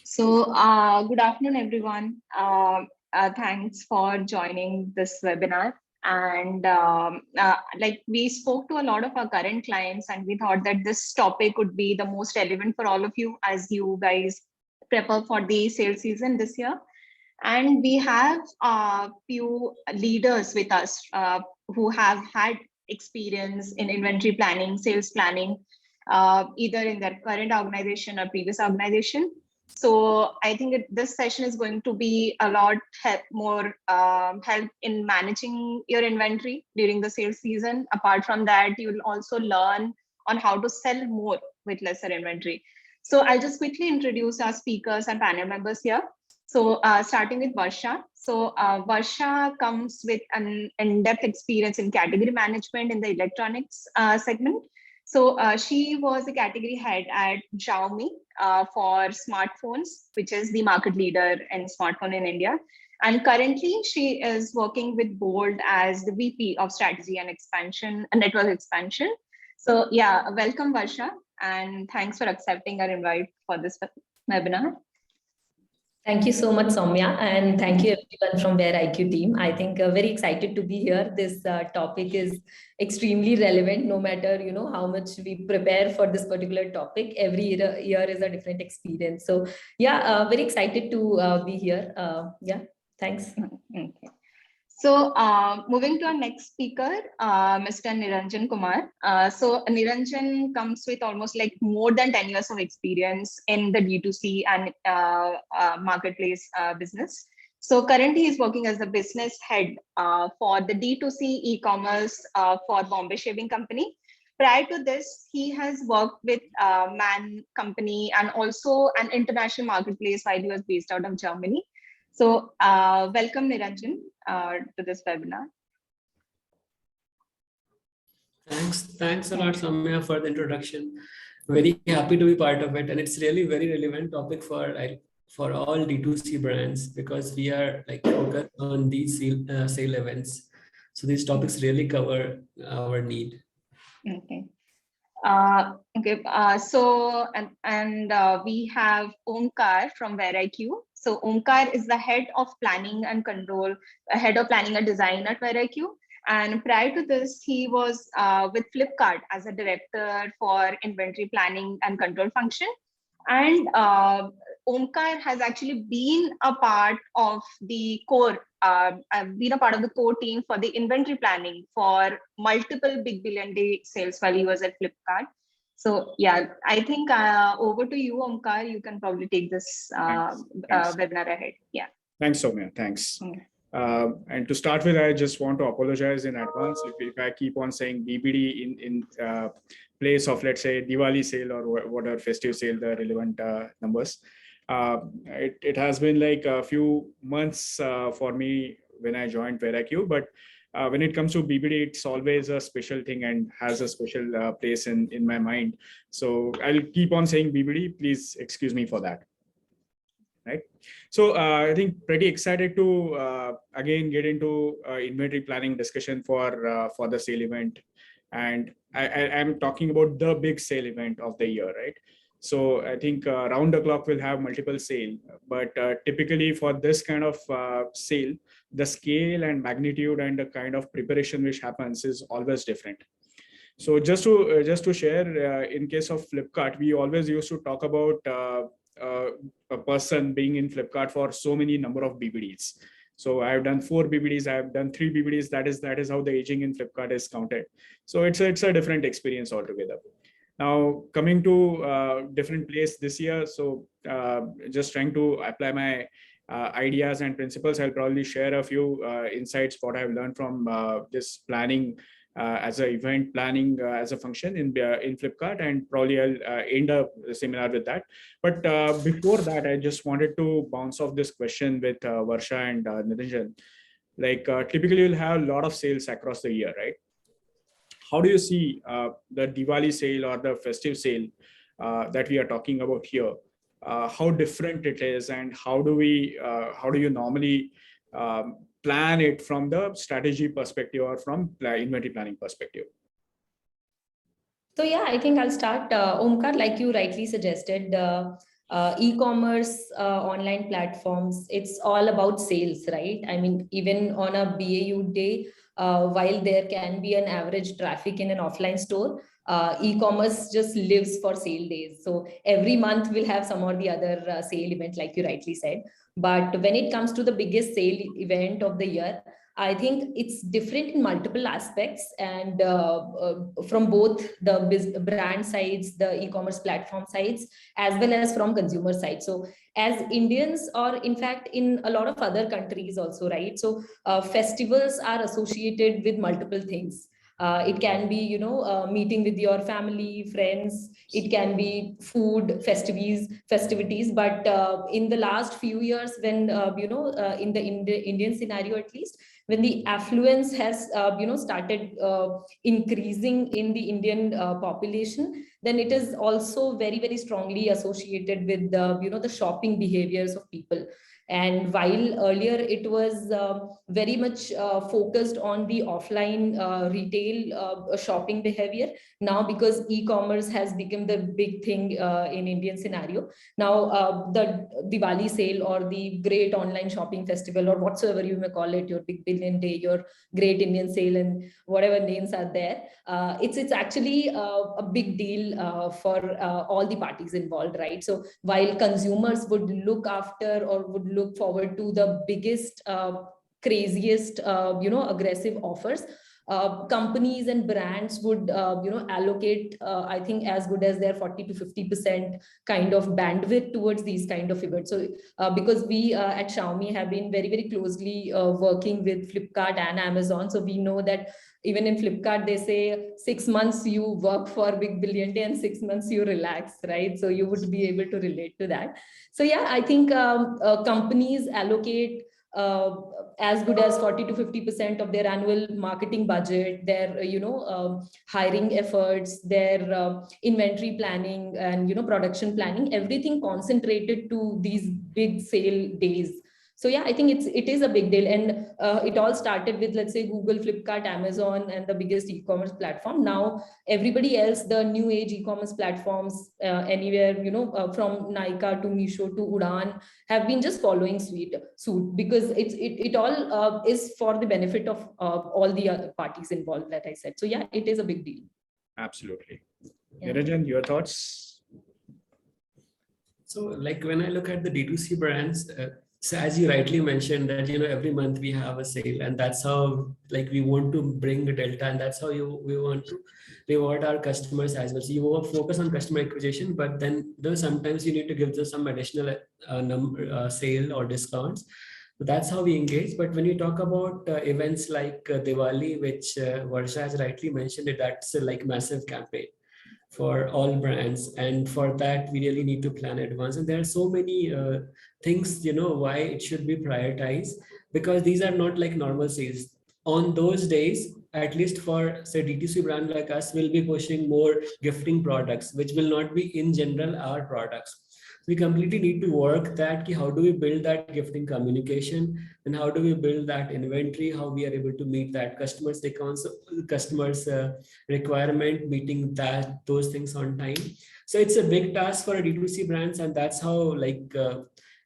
Good afternoon, everyone. Thanks for joining this webinar. And like we spoke to a lot of our current clients, and we thought that this topic would be the most relevant for all of you as you guys prepare for the sales season this year. And we have a few leaders with us who have had experience in inventory planning, sales planning, either in their current organization or previous organization. So I think this session is going to be a lot more help in managing your inventory during the sales season. Apart from that, you will also learn on how to sell more with lesser inventory. So I'll just quickly introduce our speakers and panel members here. So starting with Varsha. So Varsha comes with an in-depth experience in category management in the electronics segment. So she was a category head at Xiaomi for smartphones, which is the market leader in smartphone in India. And currently she is working with Bold as the VP of strategy and expansion and network expansion. So yeah, welcome Varsha, and thanks for accepting our invite for this webinar. Thank you so much, Soumya, and thank you everyone from WareIQ team. I think very excited to be here. This topic is extremely relevant, no matter how much we prepare for this particular topic. Every year is a different experience. So yeah, very excited to be here. Yeah, thanks. Okay. So moving to our next speaker, Mr. Niranjan Kumar. So Niranjan comes with almost like more than 10 years of experience in the D2C and marketplace business. So currently he's working as the business head for the D2C e-commerce for Bombay Shaving Company. Prior to this, he has worked with Man Company and also an international marketplace while he was based out of Germany. So welcome Niranjan to this webinar. Thanks a lot, Soumya, for the introduction. Very happy to be part of it, and it's really very relevant topic for all D2C brands, because we are like focused on these sale events. So these topics really cover our need. Okay. We have Omkar from WareIQ. So Omkar is the head of planning and design at WareIQ. And prior to this, he was with Flipkart as a director for inventory planning and control function. And Omkar has actually been a part of the core team for the inventory planning for multiple big billion day sales while he was at Flipkart. So yeah, I think over to you, Omkar. You can probably take this webinar ahead. Yeah. Thanks, Soumya. Thanks. And to start with, I just want to apologize in advance if I keep on saying BBD in place of, let's say, Diwali sale or whatever festive sale, the relevant numbers. It has been like a few months for me when I joined WareIQ, but when it comes to BBD, it's always a special thing and has a special place in my mind. So I'll keep on saying BBD. Please excuse me for that. Right. So I think pretty excited to again get into inventory planning discussion for the sale event, and I'm talking about the big sale event of the year, right? So I think round the clock we'll have multiple sale, but typically for this kind of sale, the scale and magnitude and the kind of preparation which happens is always different. So just to share, in case of Flipkart, we always used to talk about a person being in Flipkart for so many number of BBDs. So I've done 4 BBDs, I've done 3 BBDs. That is how the aging in Flipkart is counted. So it's a different experience altogether. Now coming to different place this year. So just trying to apply my ideas and principles. I'll probably share a few insights what I've learned from this planning as an event planning as a function in Flipkart, and probably I'll end up the seminar with that. But before that, I just wanted to bounce off this question with Varsha and Niranjan. Like typically you'll have a lot of sales across the year, right? How do you see the Diwali sale or the festive sale that we are talking about here? How different it is, and how do you normally plan it from the strategy perspective or from inventory planning perspective? So yeah, I think I'll start. Omkar, like you rightly suggested, E-commerce, online platforms, it's all about sales, right? I mean, even on a BAU day, while there can be an average traffic in an offline store, e-commerce just lives for sale days. So every month we'll have some or the other sale event, like you rightly said. But when it comes to the biggest sale event of the year, I think it's different in multiple aspects, and from both the brand sides, the e-commerce platform sides, as well as from consumer side. So as Indians, or in fact in a lot of other countries also, right? So festivals are associated with multiple things. It can be, meeting with your family, friends. It can be food, festivities. But in the last few years, when in the Indian scenario at least, when the affluence has started increasing in the Indian population, then it is also very, very strongly associated with the shopping behaviors of people. And while earlier it was very much focused on the offline retail shopping behavior, now because e-commerce has become the big thing in Indian scenario, now the Diwali sale or the great online shopping festival, or whatsoever you may call it, your big billion day, your great Indian sale, and whatever names are there, it's actually a big deal for all the parties involved, right? So while consumers would look after or would look forward to the biggest, craziest, aggressive offers, companies and brands would, allocate, I think, as good as their 40 to 50% kind of bandwidth towards these kind of events. So because we at Xiaomi have been very, very closely working with Flipkart and Amazon, so we know that even in Flipkart, they say 6 months you work for Big Billion Day and 6 months you relax, right? So you would be able to relate to that. So yeah, I think companies allocate as good as 40 to 50% of their annual marketing budget, their hiring efforts, their inventory planning, and production planning, everything concentrated to these big sale days. So yeah, I think it is a big deal. And it all started with, let's say, Google, Flipkart, Amazon, and the biggest e-commerce platform. Now everybody else, the new age e-commerce platforms, anywhere, from Nykaa to Meesho to Udaan, have been just following suit, because it all is for the benefit of all the other parties involved, that I said. So yeah, it is a big deal. Absolutely. Yeah. Niranjan, your thoughts? So like when I look at the D2C brands, so as you rightly mentioned that, every month we have a sale, and that's how like we want to bring the delta, and that's how we want to reward our customers as well. So you will focus on customer acquisition, but then sometimes you need to give them some additional sale or discounts. So that's how we engage. But when you talk about events like Diwali, which Varsha has rightly mentioned, that's like massive campaign for all brands, and for that we really need to plan advance. And there are so many things, why it should be prioritized, because these are not like normal sales. On those days, at least for say D2C brand like us, will be pushing more gifting products, which will not be in general our products. We completely need to work that how do we build that gifting communication, and how do we build that inventory, how we are able to meet that customers requirement, meeting those things on time. So it's a big task for a D2C brands, and that's how like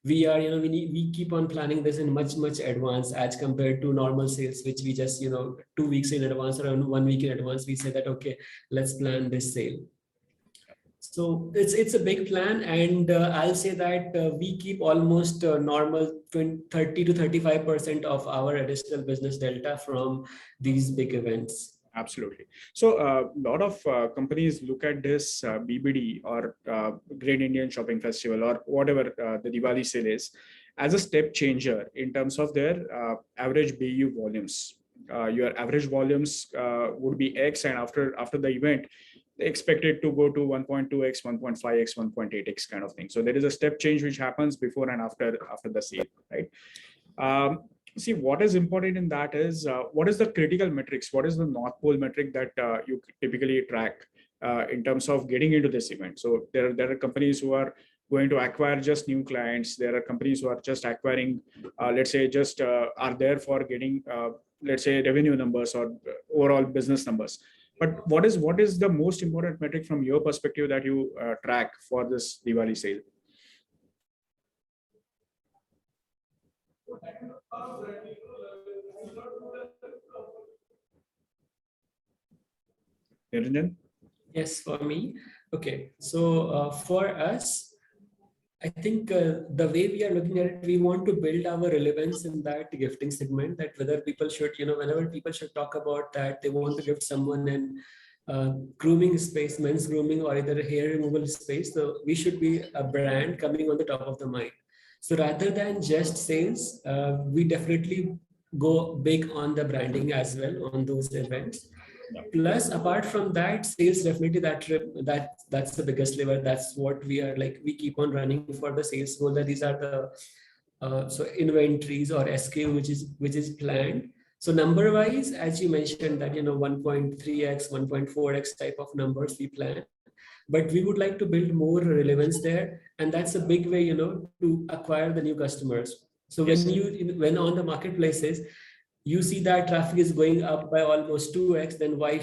we are, we keep on planning this in much advance as compared to normal sales, which we just 2 weeks in advance or 1 week in advance we say that okay, let's plan this sale. So it's a big plan, and I'll say that we keep almost normal 30 to 35% of our additional business delta from these big events. Absolutely. So a lot of companies look at this BBD or Great Indian Shopping Festival or whatever the Diwali sale is as a step changer in terms of their average BU volumes. Your average volumes would be X, and after the event, they expect it to go to 1.2x, 1.5x, 1.8x kind of thing. So there is a step change which happens before and after the sale, right? See, what is important in that is what is the critical metrics? What is the North Pole metric that you typically track in terms of getting into this event? So there are companies who are going to acquire just new clients. There are companies who are just acquiring, let's say, just are there for getting, let's say, revenue numbers or overall business numbers. But what is the most important metric from your perspective that you track for this Diwali sale? Niranjan? Yes, for me. Okay, so for us, I think the way we are looking at it, we want to build our relevance in that gifting segment. That whether people should, whenever people should talk about that, they want to gift someone in grooming space, men's grooming, or either hair removal space. So we should be a brand coming on the top of the mind. So rather than just sales, we definitely go big on the branding as well on those events. Plus, apart from that, sales definitely that's the biggest lever. That's what we are like. We keep on running for the sales goal. That these are the so inventories or SKU which is planned. So number wise, as you mentioned that 1.3x, 1.4x type of numbers we plan, but we would like to build more relevance there, and that's a big way to acquire the new customers. So Yes. when on the marketplaces you see that traffic is going up by almost 2x, then why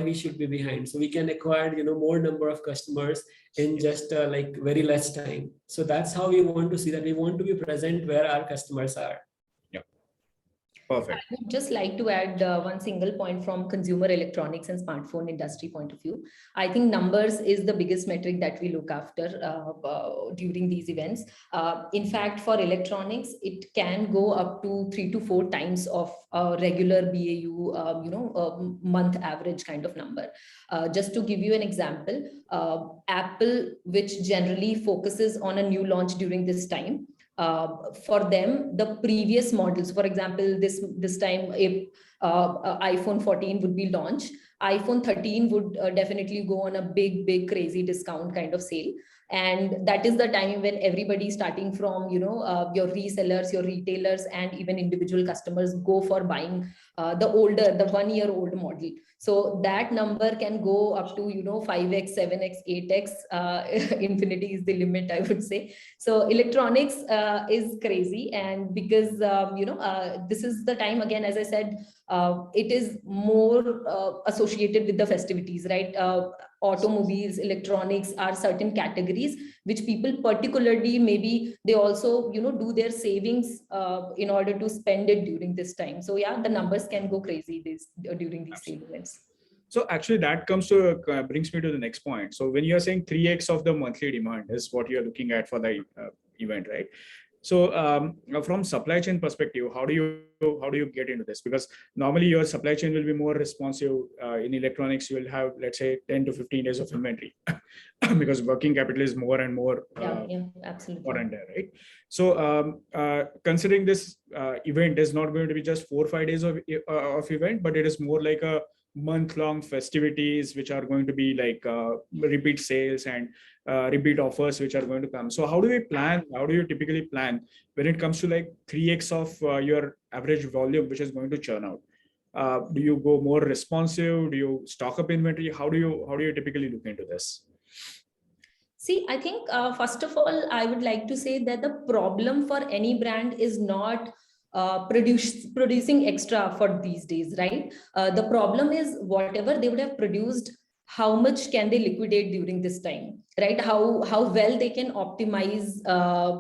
we should be behind? So we can acquire more number of customers in just like very less time. So that's how we want to see that. We want to be present where our customers are. Perfect. I would just like to add one single point from consumer electronics and smartphone industry point of view. I think numbers is the biggest metric that we look after during these events. In fact, for electronics, it can go up to 3 to 4 times of regular BAU, month average kind of number. Just to give you an example, Apple, which generally focuses on a new launch during this time, for them, the previous models, for example, this time, if iPhone 14 would be launched, iPhone 13 would definitely go on a big crazy discount kind of sale. And that is the time when everybody starting from, your resellers, your retailers, and even individual customers go for buying the 1-year-old model. So that number can go up to, 5x, 7x, 8x, infinity is the limit, I would say. So electronics is crazy. And because, this is the time, again, as I said, it is more associated with the festivities, right? Automobiles, electronics are certain categories which people particularly, maybe they also do their savings in order to spend it during this time. So yeah, the numbers can go crazy during these sale events. So actually that brings me to the next point. So when you're saying 3x of the monthly demand is what you're looking at for the event, right? So from supply chain perspective, how do you get into this? Because normally your supply chain will be more responsive. In electronics, you will have, let's say, 10 to 15 days of inventory because working capital is more and more absolutely more and there, right? So considering this event is not going to be just 4 or 5 days of event, but it is more like a month-long festivities which are going to be like repeat sales and repeat offers which are going to come. So how do you typically plan when it comes to like 3x of your average volume which is going to churn out? Do you go more responsive? Do you stock up inventory? How do you typically look into this? See, I think first of all, I would like to say that the problem for any brand is not producing extra for these days, right? The problem is whatever they would have produced, how much can they liquidate during this time, right? How well they can optimize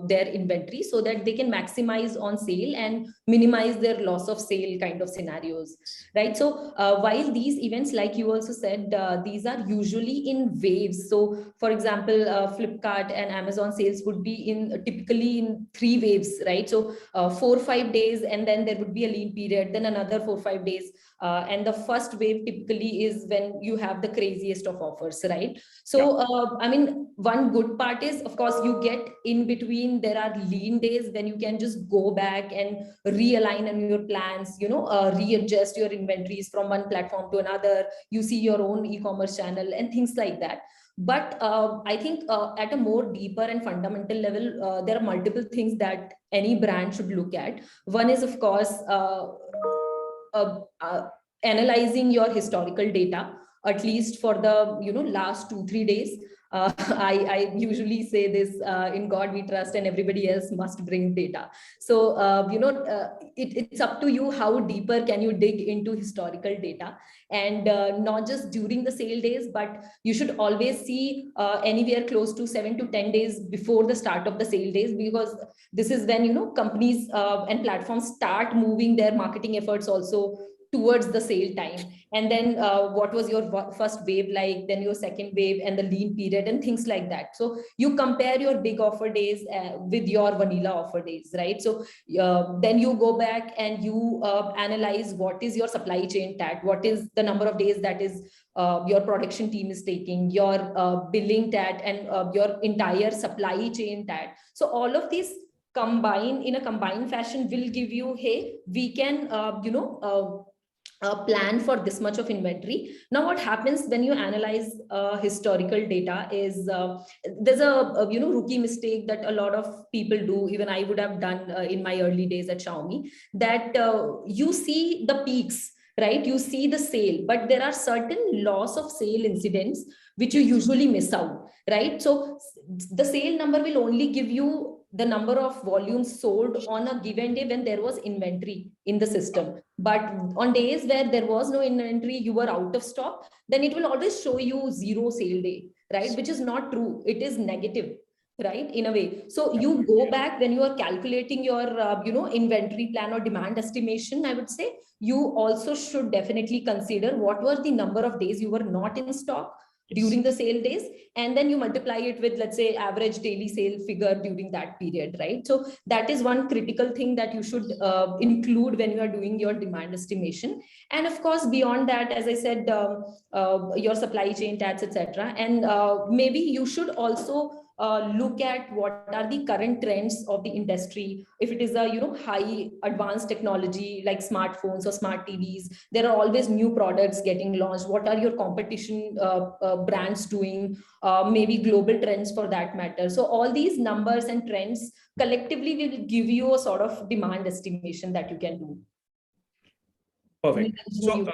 their inventory so that they can maximize on sale and minimize their loss of sale kind of scenarios, right? So while these events, like you also said, these are usually in waves. So for example, Flipkart and Amazon sales would be typically in 3 waves, right? So 4 or 5 days, and then there would be a lean period, then another 4 or 5 days. And the first wave typically is when you have the craziest of offers, right? So, I mean, one good part is, of course, you get in between, there are lean days when you can just go back and realign on your plans, readjust your inventories from one platform to another. You see your own e-commerce channel and things like that. But I think at a more deeper and fundamental level, there are multiple things that any brand should look at. One is, of course, analyzing your historical data, at least for the last 2-3 days. I usually say this, in God we trust and everybody else must bring data. So, it's up to you how deeper can you dig into historical data, and not just during the sale days, but you should always see anywhere close to 7 to 10 days before the start of the sale days, because this is when, companies and platforms start moving their marketing efforts also towards the sale time. And then what was your first wave like, then your second wave, and the lean period and things like that. So you compare your big offer days with your vanilla offer days, right? So then you go back and you analyze what is your supply chain tat, what is the number of days that is your production team is taking, your billing tat, and your entire supply chain tat. So all of these combine in a combined fashion will give you, hey, we can plan for this much of inventory. Now what happens when you analyze historical data is there's a rookie mistake that a lot of people do, even I would have done in my early days at Xiaomi, that you see the peaks, right? You see the sale, but there are certain loss of sale incidents which you usually miss out, right? So the sale number will only give you the number of volumes sold on a given day when there was inventory in the system. But on days where there was no inventory, you were out of stock, then it will always show you 0 sale day, right? Which is not true. It is negative, right? In a way. So you go back when you are calculating your, inventory plan or demand estimation, I would say, you also should definitely consider what were the number of days you were not in stock during the sale days, and then you multiply it with, let's say, average daily sale figure during that period, right? So that is one critical thing that you should include when you are doing your demand estimation. And of course, beyond that, as I said, your supply chain tats, etc. And maybe you should also look at what are the current trends of the industry. If it is a high advanced technology like smartphones or smart TVs, there are always new products getting launched. What are your competition brands doing? Maybe global trends for that matter. So all these numbers and trends collectively will give you a sort of demand estimation that you can do. Perfect. So,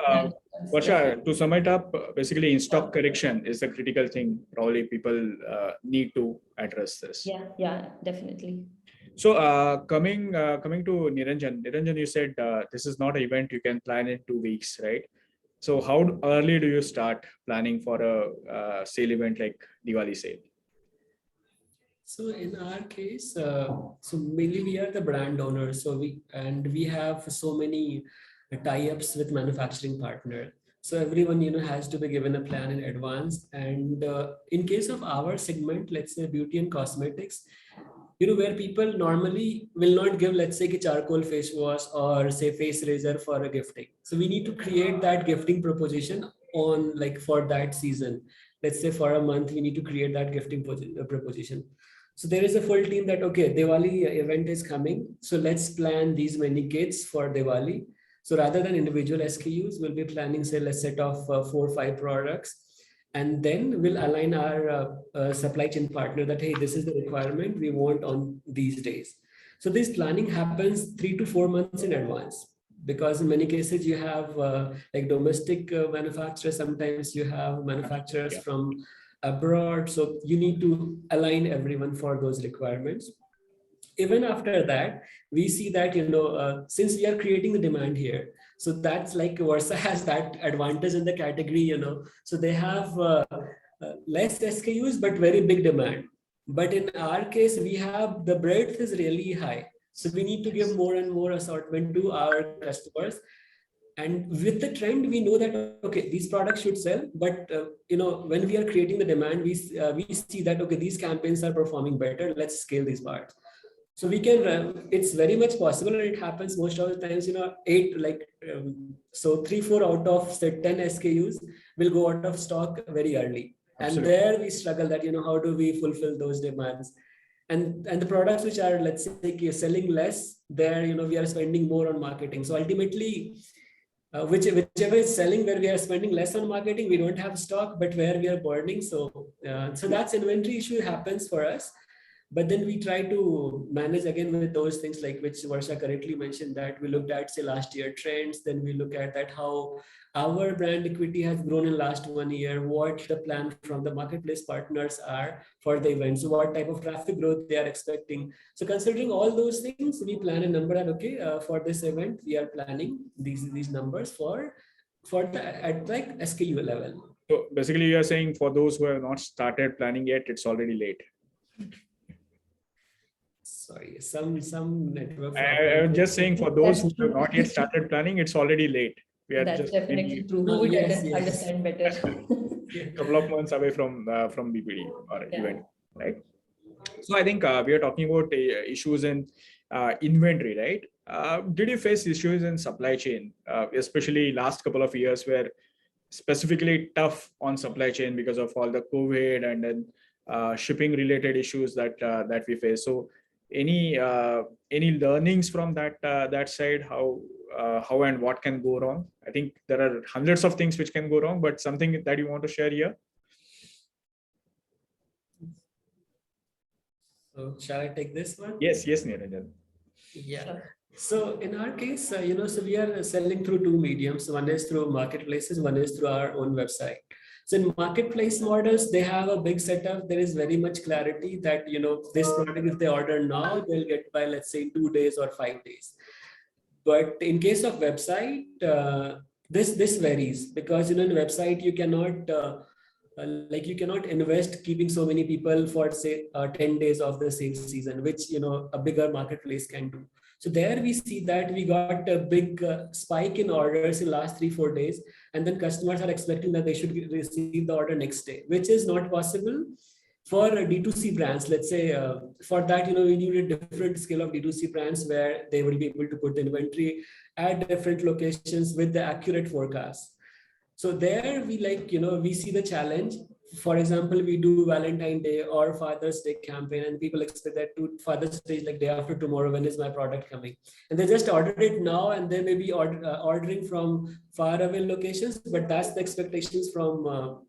Varsha, to sum it up, basically in-stock correction is the critical thing. Probably people need to address this. Yeah, definitely. So, coming to Niranjan. Niranjan, you said this is not an event you can plan in 2 weeks, right? So, how early do you start planning for a sale event like Diwali sale? So in our case, so mainly we are the brand owners. So we have so many tie-ups with manufacturing partner. So everyone has to be given a plan in advance. And in case of our segment, let's say beauty and cosmetics, where people normally will not give, let's say, charcoal face wash or say face razor for a gifting. So we need to create that gifting proposition on for that season. Let's say for a month, we need to create that gifting proposition. So there is a full team that, okay, Diwali event is coming. So let's plan these many kits for Diwali. So rather than individual SKUs, we'll be planning, say, let's set off 4 or 5 products. And then we'll align our supply chain partner that, hey, this is the requirement we want on these days. So this planning happens 3 to 4 months in advance, because in many cases you have domestic manufacturers, sometimes you have manufacturers from abroad. So you need to align everyone for those requirements. Even after that, we see that, since we are creating the demand here, so that's like Varsha has that advantage in the category, so they have less SKUs, but very big demand. But in our case, we have the breadth is really high. So we need to give more and more assortment to our customers. And with the trend, we know that, okay, these products should sell, but when we are creating the demand, we see that, okay, these campaigns are performing better. Let's scale these parts. So we can, it's very much possible, and it happens most of the times, 3-4 out of say 10 SKUs will go out of stock very early. Absolutely. And there we struggle that, how do we fulfill those demands? And the products which are, let's say, selling less, there, we are spending more on marketing. So ultimately, whichever is selling, where we are spending less on marketing, we don't have stock, but where we are burning. So that's inventory issue happens for us. But then we try to manage again with those things like which Varsha correctly mentioned, that we looked at, say, last year trends, then we look at that how our brand equity has grown in last 1 year, what the plan from the marketplace partners are for the events, what type of traffic growth they are expecting. So considering all those things, we plan a number and okay, for this event, we are planning these numbers for the at like SKU level. So basically you are saying for those who have not started planning yet, it's already late. Sorry, some network. I'm just saying for those who have not yet started planning, it's already late. We are That's just definitely true. Who No, would yes. understand better? a couple of months away from BPD or Yeah. event, right? So I think we are talking about issues in inventory, right? Did you face issues in supply chain, especially last couple of years, where specifically tough on supply chain because of all the COVID and then shipping related issues that we face? So any learnings from that side, how and what can go wrong? I think there are hundreds of things which can go wrong, but something that you want to share here? So shall I take this one? Yes, Niranjan. Yeah. Sure. So in our case, so we are selling through two mediums. One is through marketplaces, one is through our own website. So in marketplace models, they have a big setup. There is very much clarity that, this product, if they order now, they'll get by, let's say, 2 days or 5 days. But in case of website, this varies because, in a website, you cannot, you cannot invest keeping so many people for, say, 10 days of the sales season, which, a bigger marketplace can do. So there we see that we got a big spike in orders in last 3-4 days, and then customers are expecting that they should receive the order next day, which is not possible for D2C brands. Let's say for that, we need a different scale of D2C brands where they will be able to put the inventory at different locations with the accurate forecast. So there we we see the challenge. For example, we do Valentine Day or Father's Day campaign, and people expect that to Father's Day is like day after tomorrow. When is my product coming? And they just order it now, and they may be ordering from far away locations. But that's the expectations from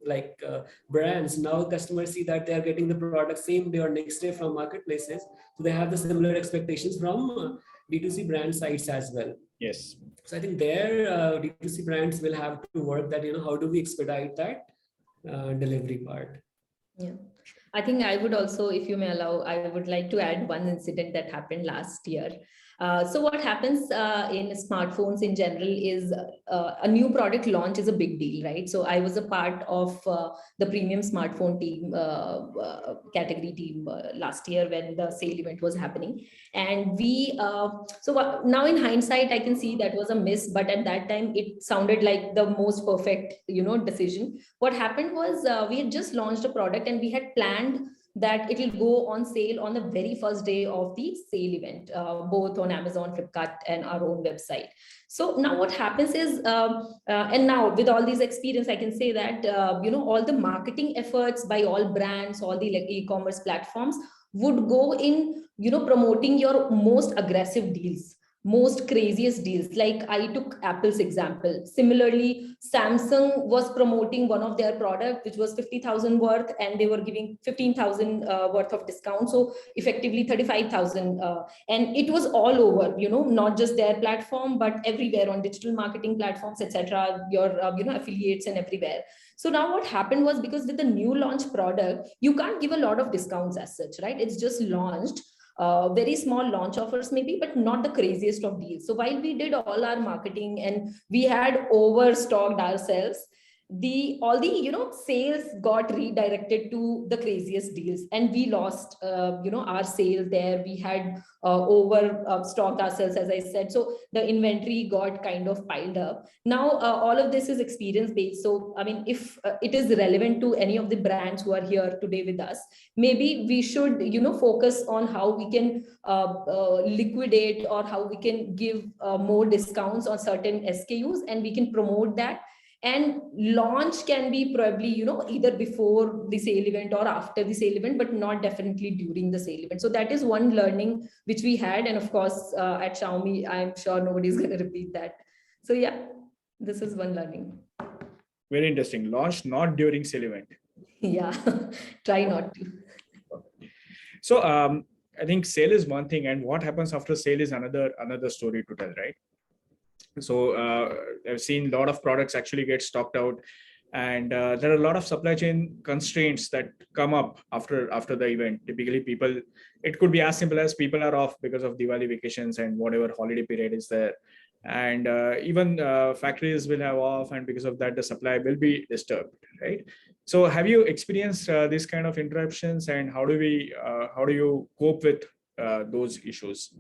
brands. Now customers see that they are getting the product same day or next day from marketplaces, so they have the similar expectations from D2C brand sites as well. Yes. So I think there D2C brands will have to work that, how do we expedite that delivery part. Yeah, I think I would also, if you may allow, I would like to add one incident that happened last year. So what happens in smartphones in general is a new product launch is a big deal, right? So I was a part of the premium smartphone team, category team last year when the sale event was happening. And we, now in hindsight, I can see that was a miss, but at that time it sounded like the most perfect, decision. What happened was we had just launched a product and we had planned that it will go on sale on the very first day of the sale event, both on Amazon, Flipkart, and our own website. So now what happens is, and now with all these experience, I can say that, all the marketing efforts by all brands, all the e-commerce platforms would go in, promoting your most aggressive deals, most craziest deals. Like I took Apple's example. Similarly, Samsung was promoting one of their product, which was 50,000 worth, and they were giving 15,000 worth of discount. So effectively 35,000. And it was all over, not just their platform, but everywhere on digital marketing platforms, etc. Your, affiliates and everywhere. So now what happened was, because with the new launch product, you can't give a lot of discounts as such, right? It's just launched. Very small launch offers maybe, but not the craziest of deals. So while we did all our marketing and we had overstocked ourselves, all the sales got redirected to the craziest deals, and we lost our sale there. We had overstocked ourselves, as I said. So the inventory got kind of piled up. Now all of this is experience based. So I mean, if it is relevant to any of the brands who are here today with us, maybe we should focus on how we can liquidate, or how we can give more discounts on certain SKUs, and we can promote that. And launch can be probably, either before the sale event or after the sale event, but not definitely during the sale event. So that is one learning which we had. And of course, at Xiaomi, I'm sure nobody's going to repeat that. So yeah, this is one learning. Very interesting. Launch not during sale event. Yeah, try not to. So I think sale is one thing, and what happens after sale is another story to tell, right? So I've seen a lot of products actually get stocked out, and there are a lot of supply chain constraints that come up after the event. Typically, it could be as simple as people are off because of Diwali vacations and whatever holiday period is there, and even factories will have off, and because of that, the supply will be disturbed, right? So, have you experienced this kind of interruptions, and how do you cope with those issues?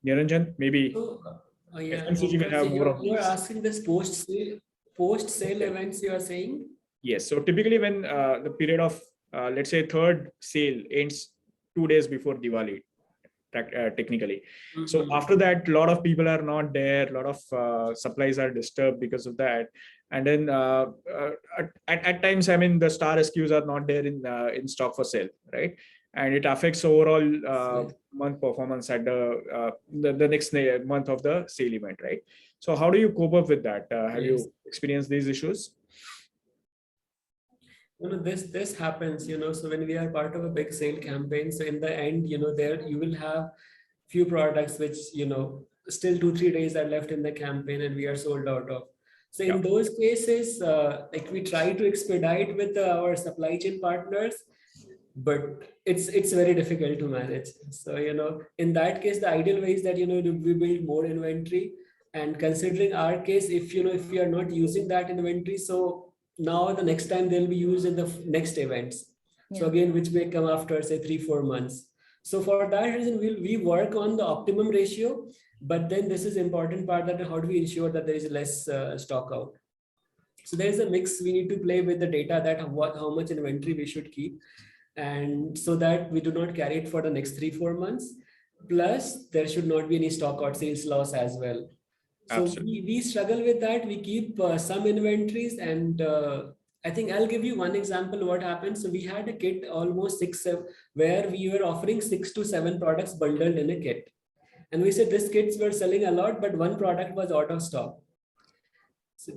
Niranjan, maybe Yeah, FMCG will have more of you're these. asking this post-sale events you are saying? Yes. So typically when the period of, let's say, third sale ends 2 days before Diwali, technically. So after that, a lot of people are not there. A lot of supplies are disturbed because of that. And then at times, I mean, the star SKUs are not there in stock for sale, right? And it affects overall month performance at the next month of the sale event, right? So how do you cope up with that? Have you experienced these issues? This happens, so when we are part of a big sale campaign, so in the end, there you will have few products which, still 2-3 days are left in the campaign and we are sold out of. So in those cases, like we try to expedite with our supply chain partners, but it's very difficult to manage. So, in that case, the ideal way is that, we build more inventory, and considering our case, if we are not using that inventory, so now the next time they'll be used in the next events. So again, which may come after say 3-4 months. So for that reason, we work on the optimum ratio, but then this is important part, that how do we ensure that there is less stock out. So there is a mix. We need to play with the data, that how much inventory we should keep, and so that we do not carry it for the next 3-4 months. Plus, there should not be any stock out sales loss as well. So we struggle with that. We keep some inventories, and I think I'll give you one example what happened. So we had a kit almost 6-7 where we were offering 6 to 7 products bundled in a kit. And we said this kits were selling a lot, but one product was out of stock. So,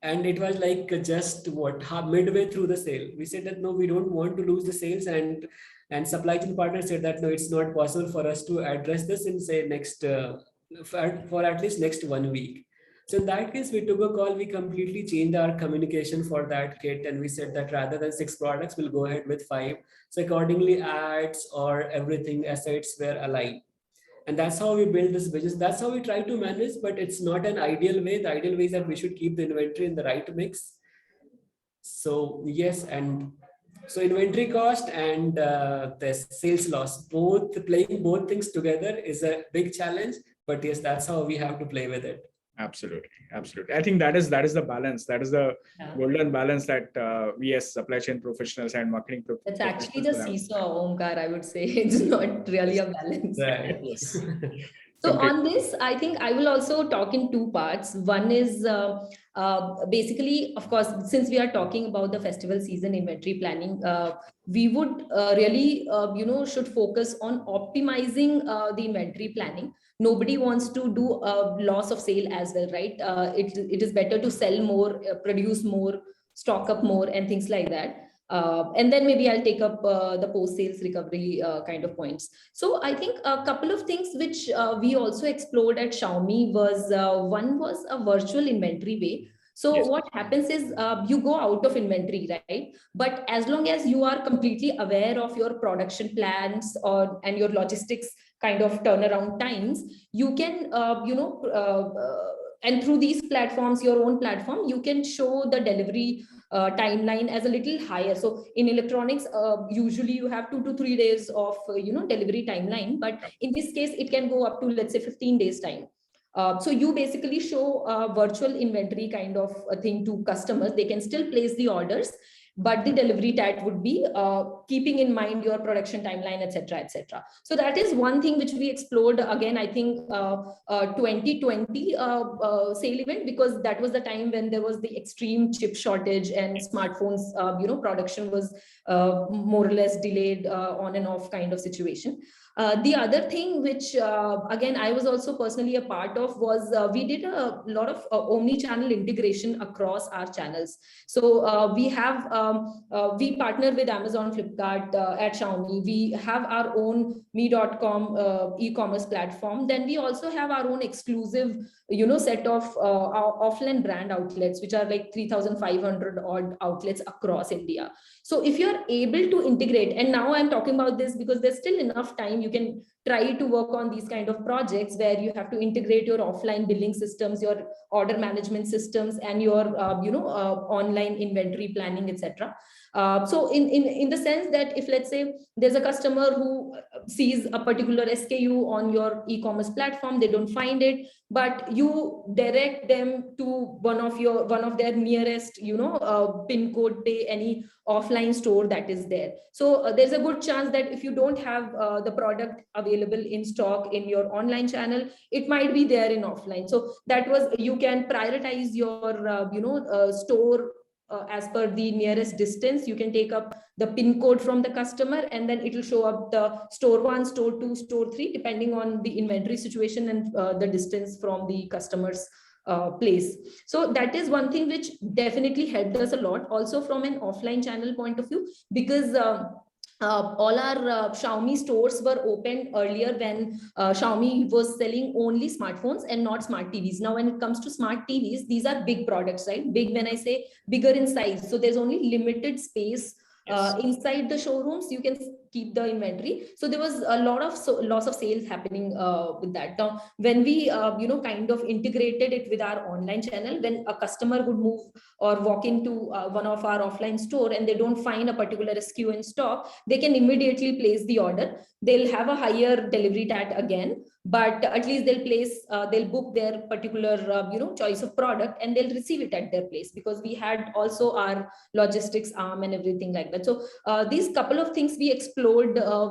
and it was like just midway through the sale. We said that no, we don't want to lose the sales, and supply chain partner said that no, it's not possible for us to address this in say next for at least next 1 week. So in that case, we took a call. We completely changed our communication for that kit, and we said that rather than 6 products, we'll go ahead with 5. So accordingly, ads or everything assets were aligned. And that's how we build this business. That's how we try to manage, but it's not an ideal way. The ideal way is that we should keep the inventory in the right mix. So yes, and so inventory cost and the sales loss, playing both things together is a big challenge. But yes, that's how we have to play with it. Absolutely. I think that is the balance. That is the golden balance that we as supply chain professionals and marketing professionals. It's actually the seesaw, Omkar, I would say. It's not really a balance. Right. Yes. So on this, I think I will also talk in 2 parts. One is basically, of course, since we are talking about the festival season inventory planning, we would really, should focus on optimizing the inventory planning. Nobody wants to do a loss of sale as well, right? It is better to sell more, produce more, stock up more, and things like that. And then maybe I'll take up the post-sales recovery kind of points. So I think a couple of things which we also explored at Xiaomi was, one was a virtual inventory way. So what happens is you go out of inventory, right? But as long as you are completely aware of your production plans and your logistics kind of turnaround times, you can, and through these platforms, your own platform, you can show the delivery timeline as a little higher. So in electronics, usually you have 2 to 3 days of delivery timeline, but in this case it can go up to, let's say, 15 days time. So you basically show a virtual inventory kind of a thing to customers. They can still place the orders, but the delivery date would be keeping in mind your production timeline, etc., etc. So that is one thing which we explored again, I think 2020 sale event, because that was the time when there was the extreme chip shortage and smartphones, production was more or less delayed on and off kind of situation. The other thing which again I was also personally a part of was we did a lot of omni-channel integration across our channels. So we partner with Amazon, Flipkart, at Xiaomi. We have our own me.com e-commerce platform. Then we also have our own exclusive set of offline brand outlets, which are like 3,500 odd outlets across India. So if you're able to integrate, and now I'm talking about this because there's still enough time, you can try to work on these kind of projects where you have to integrate your offline billing systems, your order management systems, and your online inventory planning, etc. So in the sense that if, let's say, there's a customer who sees a particular SKU on your e-commerce platform, they don't find it, but you direct them to one of their nearest pin code, pay any offline store that is there. So there's a good chance that if you don't have the product available in stock in your online channel, it might be there in offline. So that was, you can prioritize your store as per the nearest distance. You can take up the pin code from the customer, and then it will show up the store 1, store 2, store 3, depending on the inventory situation and the distance from the customer's place. So that is one thing which definitely helped us a lot, also from an offline channel point of view, because all our Xiaomi stores were opened earlier when Xiaomi was selling only smartphones and not smart TVs. Now, when it comes to smart TVs, these are big products, right? Big, when I say bigger in size. So there's only limited space inside the showrooms. You can keep the inventory. So there was a lot of loss of sales happening with that. Now, when we kind of integrated it with our online channel, when a customer would move or walk into one of our offline store and they don't find a particular SKU in stock, they can immediately place the order. They'll have a higher delivery tag again, but at least they'll book their particular choice of product, and they'll receive it at their place, because we had also our logistics arm and everything like that. So these couple of things we explored,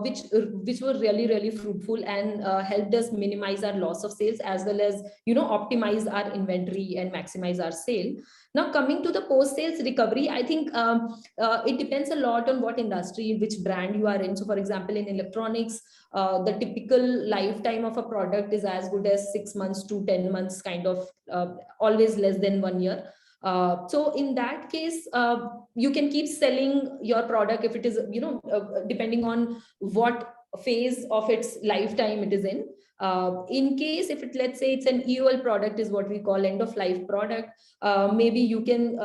which were really, really fruitful and helped us minimize our loss of sales, as well as optimize our inventory and maximize our sale. Now, coming to the post-sales recovery, I think it depends a lot on what industry, which brand you are in. So, for example, in electronics, the typical lifetime of a product is as good as 6 months to 10 months, kind of always less than 1 year. So in that case, you can keep selling your product if it is, depending on what phase of its lifetime it is in. In case if it, let's say it's an EOL product, is what we call end of life product, maybe you can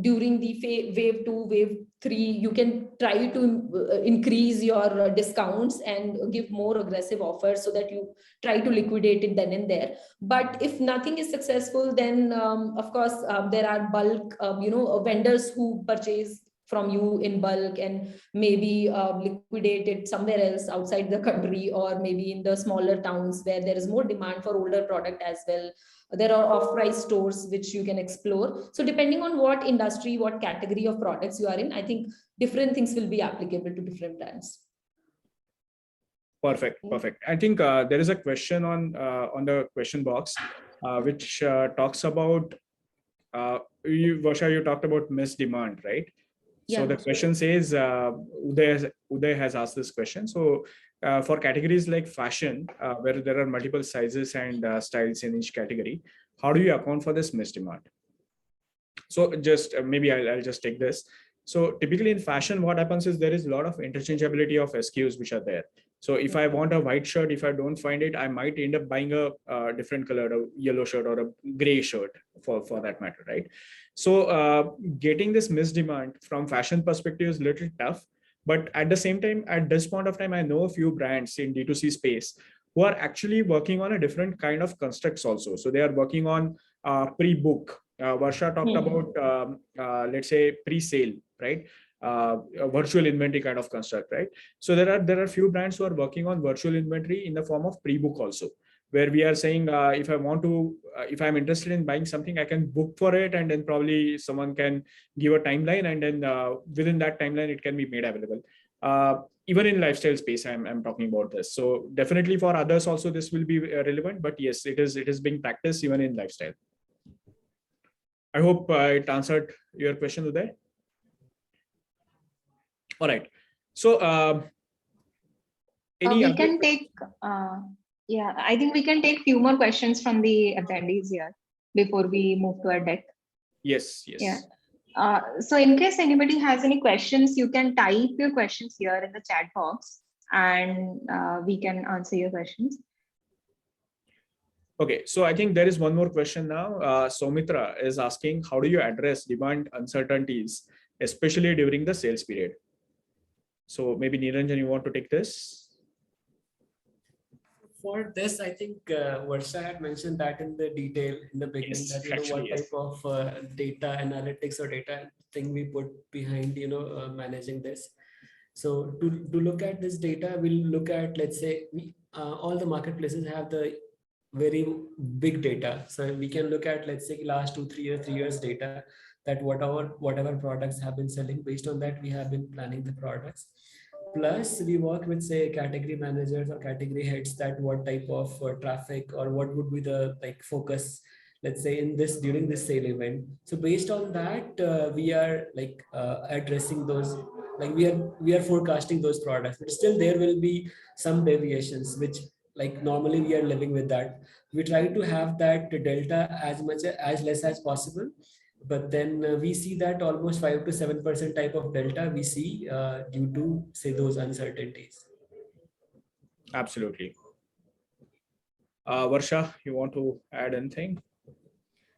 during the wave 2, wave 3, you can try to increase your discounts and give more aggressive offers so that you try to liquidate it then and there. But if nothing is successful, then of course there are bulk vendors who purchase from you in bulk and maybe liquidate it somewhere else outside the country, or maybe in the smaller towns where there is more demand for older product as well. There are off-price stores which you can explore. So depending on what industry, what category of products you are in, I think different things will be applicable to different brands. Perfect. I think there is a question on the question box, which talks about, Varsha, you talked about missed demand, right? So Yeah. the question says, Uday has asked this question. So for categories like fashion, where there are multiple sizes and styles in each category, how do you account for this missed demand? So just maybe I'll just take this. So typically in fashion, what happens is there is a lot of interchangeability of SKUs which are there. So if I want a white shirt, if I don't find it, I might end up buying a different color, a yellow shirt or a gray shirt for that matter, right? So getting this missed demand from fashion perspective is a little tough. But at the same time, at this point of time, I know a few brands in D2C space who are actually working on a different kind of constructs also. So they are working on pre-book. Varsha talked about, let's say, pre-sale, right? A virtual inventory kind of construct, right? So there are few brands who are working on virtual inventory in the form of pre-book also, where we are saying if I'm interested in buying something, I can book for it, and then probably someone can give a timeline, and then within that timeline, it can be made available. Even in lifestyle space, I'm talking about this. So definitely for others also, this will be relevant. But yes, it is being practiced even in lifestyle. I hope it answered your question, Uday. All right. So Any We other can take, yeah, I think we can take few more questions from the attendees here before we move to our deck. Yes, Yeah. yes. So in case anybody has any questions, you can type your questions here in the chat box and we can answer your questions. Okay, so I think there is one more question now. Soumitra is asking, how do you address demand uncertainties, especially during the sales period? So maybe Niranjan, you want to take this? For this, I think Varsha had mentioned that in the detail in the beginning, Yes, that actually, what yes. type of data analytics or data thing we put behind managing this. So to look at this data, we'll look at, let's say, all the marketplaces have the very big data. So we can look at, let's say, last 3 years data, that whatever products have been selling. Based on that, we have been planning the products. Plus, we work with, say, category managers or category heads, that what type of traffic or what would be the focus, let's say, in this during this sale event. So based on that, we are addressing those, we are forecasting those products, but still there will be some deviations, which normally we are living with that. We try to have that delta as less as possible, but then we see that almost 5 to 7% type of delta we see due to, say, those uncertainties. Absolutely. Varsha, you want to add anything?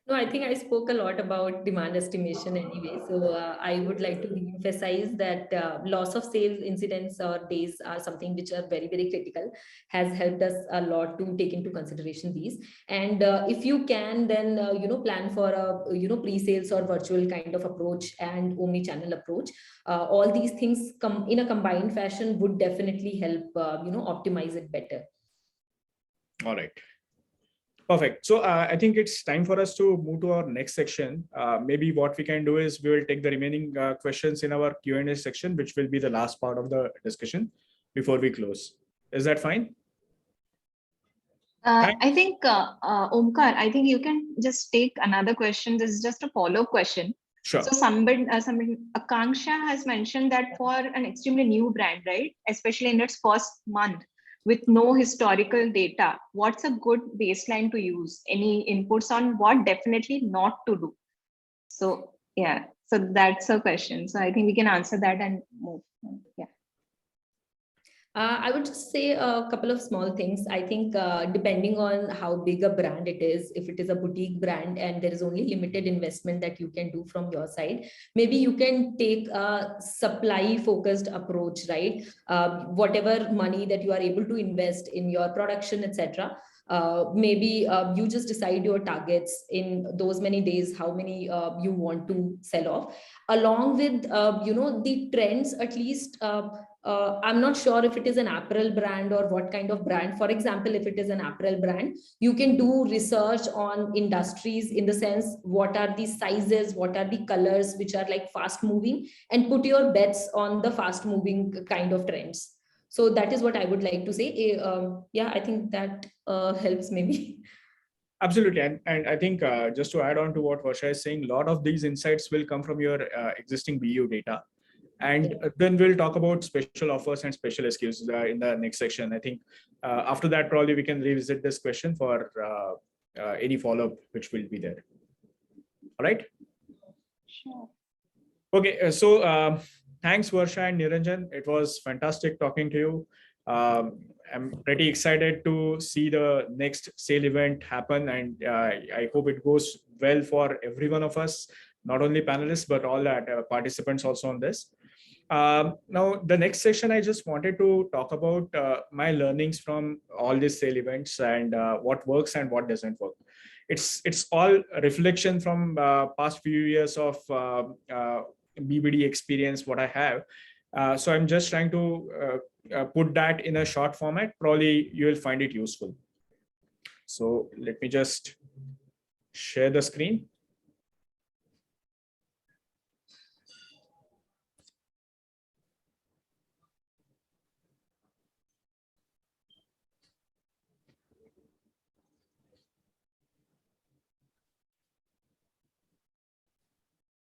No, I think I spoke a lot about demand estimation anyway. So I would like to emphasize that loss of sales incidents or days are something which are very, very critical, has helped us a lot to take into consideration these. And if you can, then, plan for a, pre-sales or virtual kind of approach and omni-channel approach. All these things come in a combined fashion would definitely help, optimize it better. All right. Perfect. So I think it's time for us to move to our next section. Maybe what we can do is we will take the remaining questions in our Q&A section, which will be the last part of the discussion before we close. Is that fine? I think, Omkar, I think you can just take another question. This is just a follow-up question. Sure. So somebody, Akanksha has mentioned that for an extremely new brand, right, especially in its first month, with no historical data, what's a good baseline to use? Any inputs on what definitely not to do? So yeah, so that's a question. So I think we can answer that and move. Yeah. I would just say a couple of small things. I think depending on how big a brand it is, if it is a boutique brand and there is only limited investment that you can do from your side, maybe you can take a supply focused approach, right? Whatever money that you are able to invest in your production, etc. Maybe you just decide your targets in those many days, how many you want to sell off, along with the trends at least. I'm not sure if it is an apparel brand or what kind of brand. For example, if it is an apparel brand, you can do research on industries, in the sense, what are the sizes, what are the colors which are fast moving, and put your bets on the fast moving kind of trends. So that is what I would like to say. Yeah, I think that helps maybe. Absolutely. And I think just to add on to what Varsha is saying, a lot of these insights will come from your existing BU data. And then we'll talk about special offers and special SKUs in the next section. I think after that, probably we can revisit this question for any follow-up which will be there. All right. Sure. Okay. So thanks, Varsha and Niranjan. It was fantastic talking to you. I'm pretty excited to see the next sale event happen, and I hope it goes well for every one of us, not only panelists, but all participants also on this. Now, the next session, I just wanted to talk about my learnings from all these sale events and what works and what doesn't work. It's all a reflection from past few years of BBD experience, what I have. So I'm just trying to put that in a short format. Probably you will find it useful. So let me just share the screen.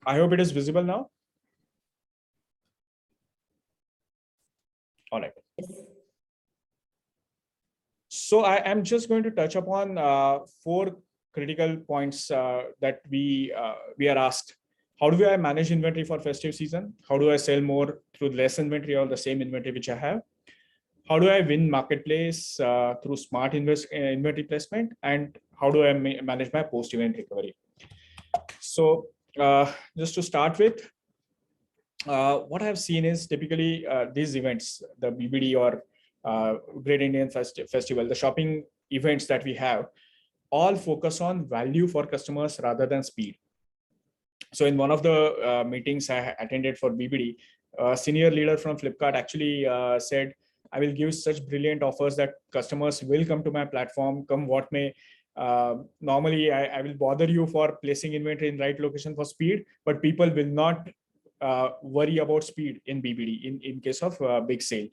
I hope it is visible now. All right. So I am just going to touch upon 4 critical points that we are asked. How do I manage inventory for festive season? How do I sell more through less inventory or the same inventory which I have? How do I win marketplace through smart inventory placement? And how do I manage my post-event recovery? So just to start with, what I've seen is typically these events, the BBD or Great Indian Festival, the shopping events that we have, all focus on value for customers rather than speed. So in one of the meetings I attended for BBD, a senior leader from Flipkart actually said, I will give such brilliant offers that customers will come to my platform, come what may. Normally, I will bother you for placing inventory in right location for speed, but people will not worry about speed in BBD in case of big sale,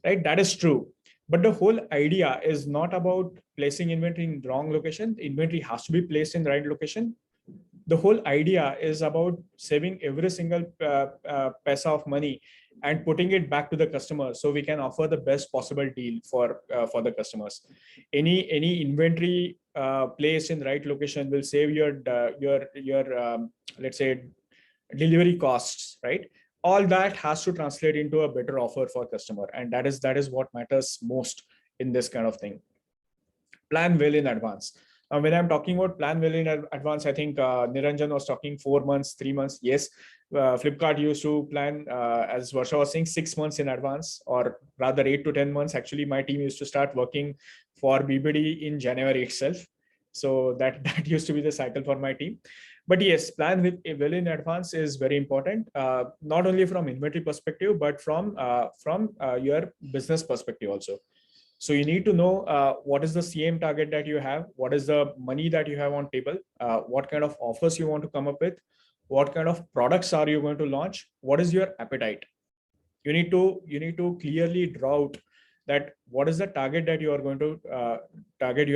right? That is true. But the whole idea is not about placing inventory in wrong location. Inventory has to be placed in the right location. The whole idea is about saving every single paisa of money and putting it back to the customer, so we can offer the best possible deal for the customers. Any inventory placed in the right location will save your let's say delivery costs, right? All that has to translate into a better offer for customer, and that is what matters most in this kind of thing. Plan well in advance. When I'm talking about plan well in advance, I think Niranjan was talking 4 months, 3 months. Yes, Flipkart used to plan, as Varsha was saying, 6 months in advance, or rather 8 to 10 months. Actually, my team used to start working for BBD in January itself. So that used to be the cycle for my team. But yes, plan well in advance is very important, not only from inventory perspective, but from your business perspective also. So you need to know what is the CM target that you have, what is the money that you have on table, what kind of offers you want to come up with, what kind of products are you going to launch, what is your appetite. You need to clearly draw out that what is the target that you are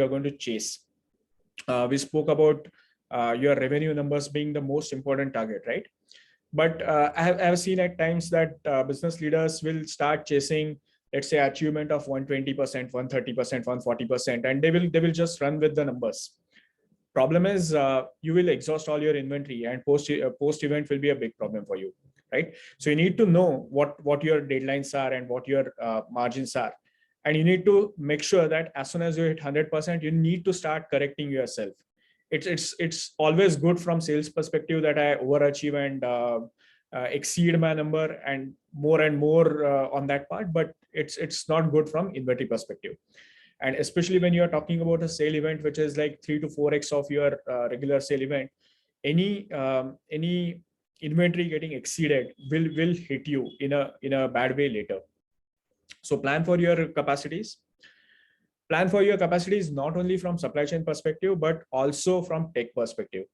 going to chase. We spoke about your revenue numbers being the most important target, right? But I have seen at times that business leaders will start chasing, let's say, achievement of 120%, 130%, 140%, and they will just run with the numbers. Problem is, you will exhaust all your inventory, and post event will be a big problem for you, right? So you need to know what your deadlines are and what your margins are, and you need to make sure that as soon as you hit 100%, you need to start correcting yourself. It's always good from sales perspective that I overachieve and exceed my number and more on that part, but it's not good from inventory perspective. And especially when you're talking about a sale event which is like 3 to 4x of your regular sale event, any inventory getting exceeded will hit you in a bad way later. So plan for your capacities. Plan for your capacities not only from supply chain perspective, but also from tech perspective.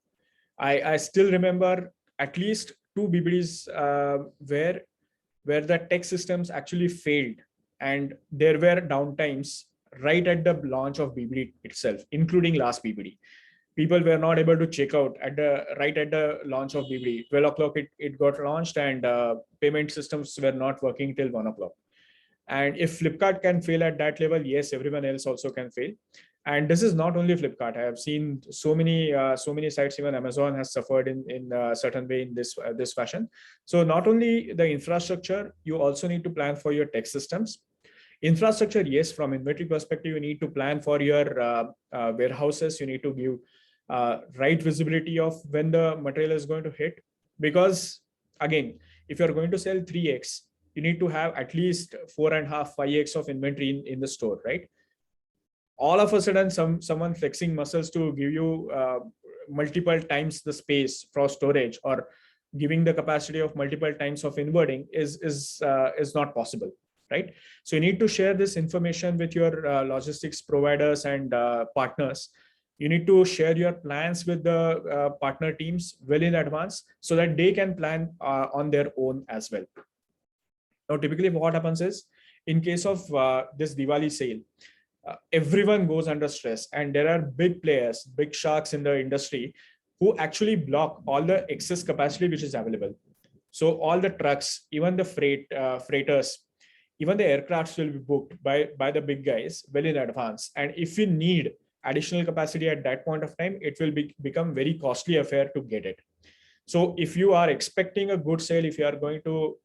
I still remember at least 2 BBDs where the tech systems actually failed, and there were downtimes right at the launch of BBD itself, including last BBD. People were not able to check out right at the launch of BBD. 12 o'clock it got launched, and payment systems were not working till 1 o'clock. And if Flipkart can fail at that level, yes, everyone else also can fail. And this is not only Flipkart. I have seen so many sites, even Amazon has suffered in a certain way in this fashion. So not only the infrastructure, you also need to plan for your tech systems. Infrastructure, yes, from inventory perspective, you need to plan for your warehouses. You need to give right visibility of when the material is going to hit. Because again, if you're going to sell 3x, you need to have at least 4.5, 5x of inventory in the store, right? All of a sudden, someone flexing muscles to give you multiple times the space for storage, or giving the capacity of multiple times of inverting is not possible, right? So you need to share this information with your logistics providers and partners. You need to share your plans with the partner teams well in advance, so that they can plan on their own as well. Now, typically what happens is, in case of this Diwali sale, everyone goes under stress, and there are big players, big sharks in the industry who actually block all the excess capacity which is available. So all the trucks, even the freighters, even the aircrafts will be booked by the big guys well in advance. And if we need additional capacity at that point of time, it will become very costly affair to get it. So if you are expecting a good sale, if you are going to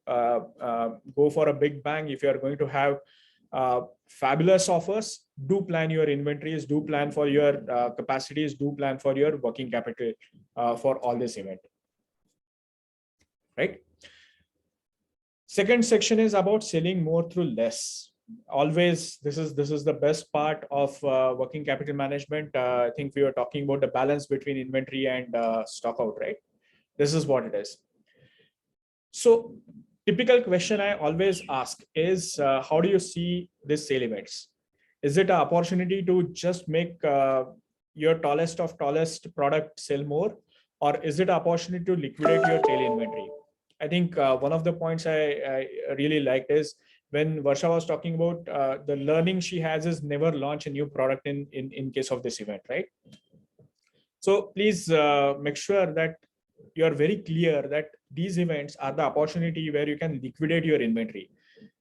go for a big bang, if you are going to have fabulous offers, do plan your inventories, do plan for your capacities, do plan for your working capital for all this event, right? Second section is about selling more through less. Always, this is the best part of working capital management. I think we were talking about the balance between inventory and stock out, right? This is what it is. So typical question I always ask is, how do you see these sale events? Is it an opportunity to just make your tallest of tallest product sell more? Or is it an opportunity to liquidate your tail inventory? I think one of the points I really liked is when Varsha was talking about the learning she has is never launch a new product in case of this event, right? So please make sure that you are very clear that these events are the opportunity where you can liquidate your inventory.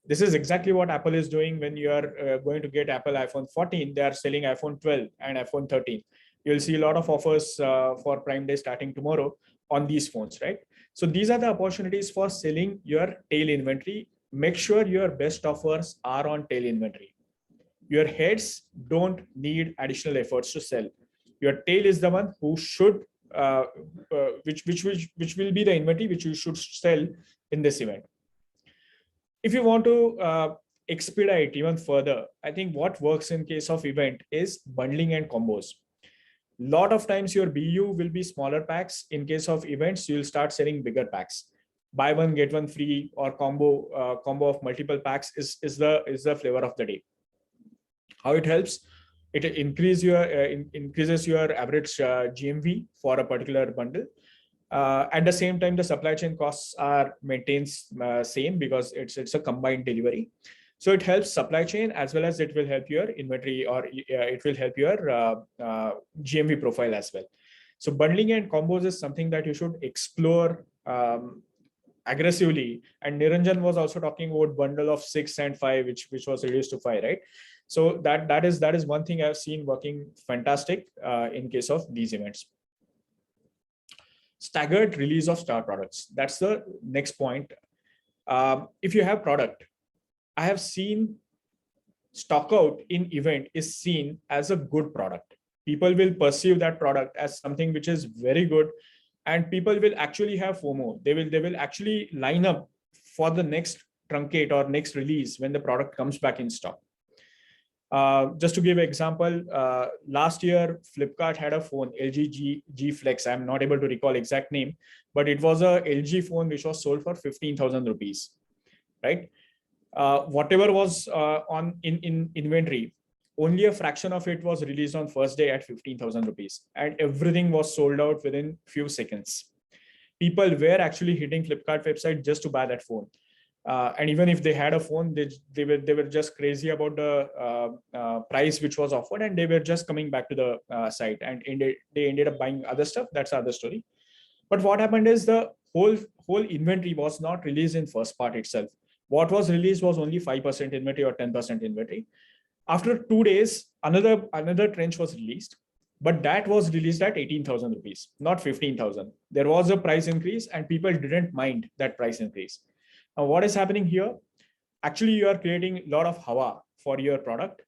This is exactly what Apple is doing when you are going to get Apple iPhone 14. They are selling iPhone 12 and iPhone 13. You'll see a lot of offers for Prime Day starting tomorrow on these phones, right? So these are the opportunities for selling your tail inventory. Make sure your best offers are on tail inventory. Your heads don't need additional efforts to sell. Your tail is the one who should, which will be the inventory which you should sell in this event. If you want to expedite even further, I think what works in case of event is bundling and combos. Lot of times your BU will be smaller packs. In case of events, you'll start selling bigger packs. Buy one get one free or combo of multiple packs is the flavor of the day. How it helps? It increases your average GMV for a particular bundle. At the same time, the supply chain costs are maintained same because it's a combined delivery. So it helps supply chain as well as it will help your inventory, or it will help your GMV profile as well. So bundling and combos is something that you should explore aggressively. And Niranjan was also talking about bundle of 6 and 5, which was reduced to 5, right? So that is one thing I've seen working fantastic in case of these events. Staggered release of star products. That's the next point. If you have product, I have seen stock out in event is seen as a good product. People will perceive that product as something which is very good, and people will actually have FOMO. They will actually line up for the next truncate or next release when the product comes back in stock. Just to give an example, last year, Flipkart had a phone, LG G Flex. I'm not able to recall exact name, but it was a LG phone which was sold for 15,000 rupees, right? Whatever was in inventory, only a fraction of it was released on first day at 15,000 rupees, and everything was sold out within few seconds. People were actually hitting Flipkart website just to buy that phone. And even if they had a phone, they were just crazy about the price which was offered, and they were just coming back to the site, and they ended up buying other stuff. That's another story. But what happened is the whole inventory was not released in first part itself. What was released was only 5% inventory or 10% inventory. After 2 days, another trench was released, but that was released at 18,000 rupees, not 15,000. There was a price increase, and people didn't mind that price increase. Now, what is happening here? Actually, you are creating a lot of hawa for your product,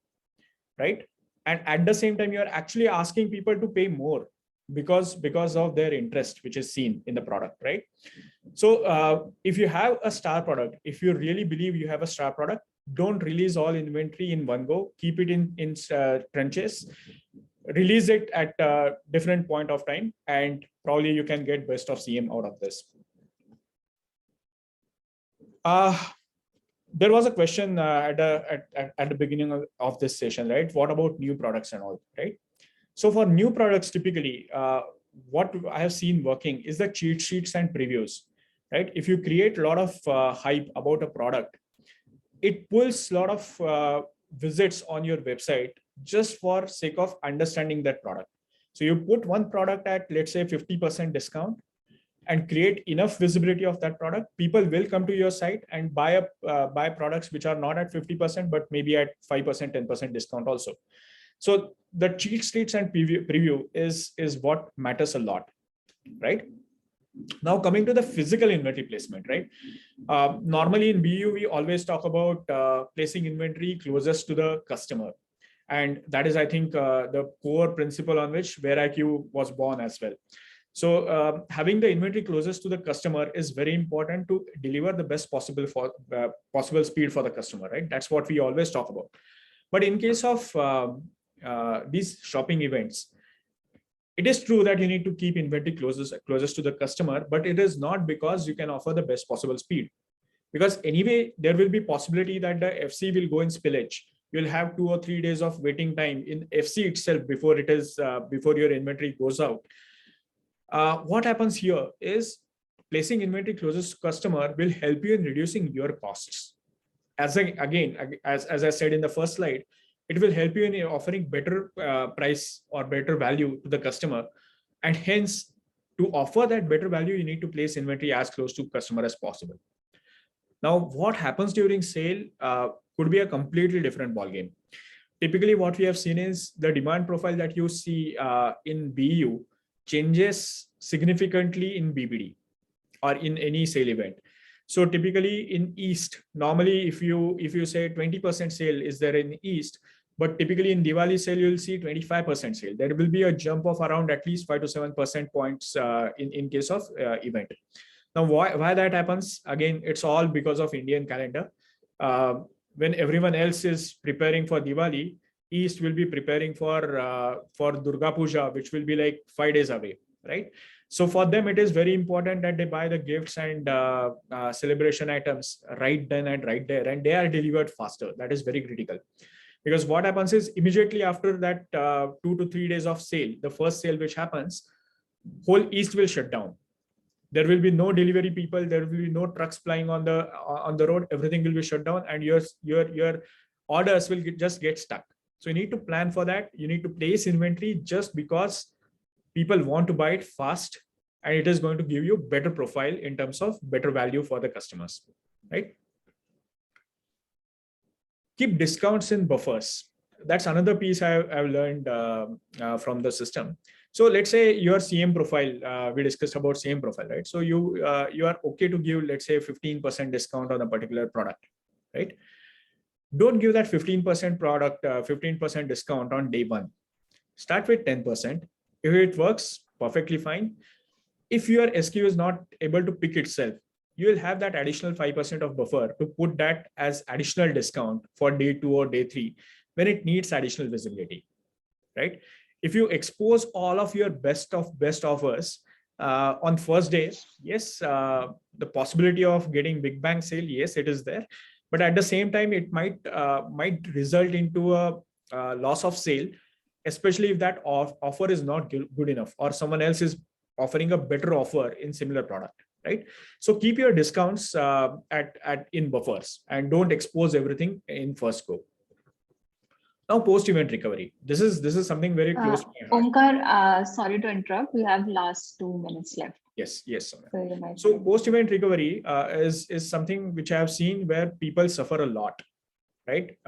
right? And at the same time, you are actually asking people to pay more because of their interest, which is seen in the product, right? So if you have a star product, if you really believe you have a star product, don't release all inventory in one go. Keep it in trenches. Release it at a different point of time, and probably you can get best of CM out of this. There was a question at the beginning of this session, right? What about new products and all, right? So for new products, typically, what I have seen working is the cheat sheets and previews, right? If you create a lot of hype about a product, it pulls a lot of visits on your website just for sake of understanding that product. So you put one product at, let's say, 50% discount. and create enough visibility of that product, people will come to your site and buy products which are not at 50%, but maybe at 5%, 10% discount also. So the cheat sheets and preview is what matters a lot, right? Now coming to the physical inventory placement, right? Normally in BU, we always talk about placing inventory closest to the customer. And that is, I think, the core principle on which WareIQ was born as well. So having the inventory closest to the customer is very important to deliver the best possible speed for the customer, right? That's what we always talk about. But in case of these shopping events, it is true that you need to keep inventory closest to the customer, but it is not because you can offer the best possible speed. Because anyway, there will be possibility that the FC will go in spillage. You'll have 2 or 3 days of waiting time in FC itself before before your inventory goes out. What happens here is placing inventory closest to customer will help you in reducing your costs. As I said in the first slide, it will help you in offering better price or better value to the customer. And hence, to offer that better value, you need to place inventory as close to customer as possible. Now, what happens during sale could be a completely different ballgame. Typically, what we have seen is the demand profile that you see in BU changes significantly in BBD or in any sale event. So typically in East, normally if you say 20% sale is there in East, but typically in Diwali sale, you'll see 25% sale. There will be a jump of around at least 5 to 7% points in case of event. Now, why that happens? Again, it's all because of Indian calendar. When everyone else is preparing for Diwali, East will be preparing for Durga Puja, which will be like 5 days away, right? So for them, it is very important that they buy the gifts and celebration items right then and right there, and they are delivered faster. That is very critical. Because what happens is immediately after that 2 to 3 days of sale, the first sale which happens, whole East will shut down. There will be no delivery people. There will be no trucks flying on the road. Everything will be shut down, and your orders will just get stuck. So you need to plan for that. You need to place inventory just because people want to buy it fast, and it is going to give you better profile in terms of better value for the customers, right? Keep discounts in buffers. That's another piece I've learned from the system. So let's say your CM profile, we discussed about CM profile, right? So you are okay to give, let's say, 15% discount on a particular product, right? Don't give that 15% discount on day one. Start with 10%. If it works, perfectly fine. If your SKU is not able to pick itself, you will have that additional 5% of buffer to put that as additional discount for day 2 or day 3 when it needs additional visibility, right? If you expose all of your best offers on first day, yes, the possibility of getting big bang sale, yes, it is there. But at the same time, it might result into a loss of sale, especially if that offer is not good enough or someone else is offering a better offer in similar product, right? So keep your discounts in buffers and don't expose everything in first go. Now, post-event recovery. This is something very close to my heart. Omkar, sorry to interrupt. We have last 2 minutes left. Yes. So post-event recovery is something which I have seen where people suffer a lot, right?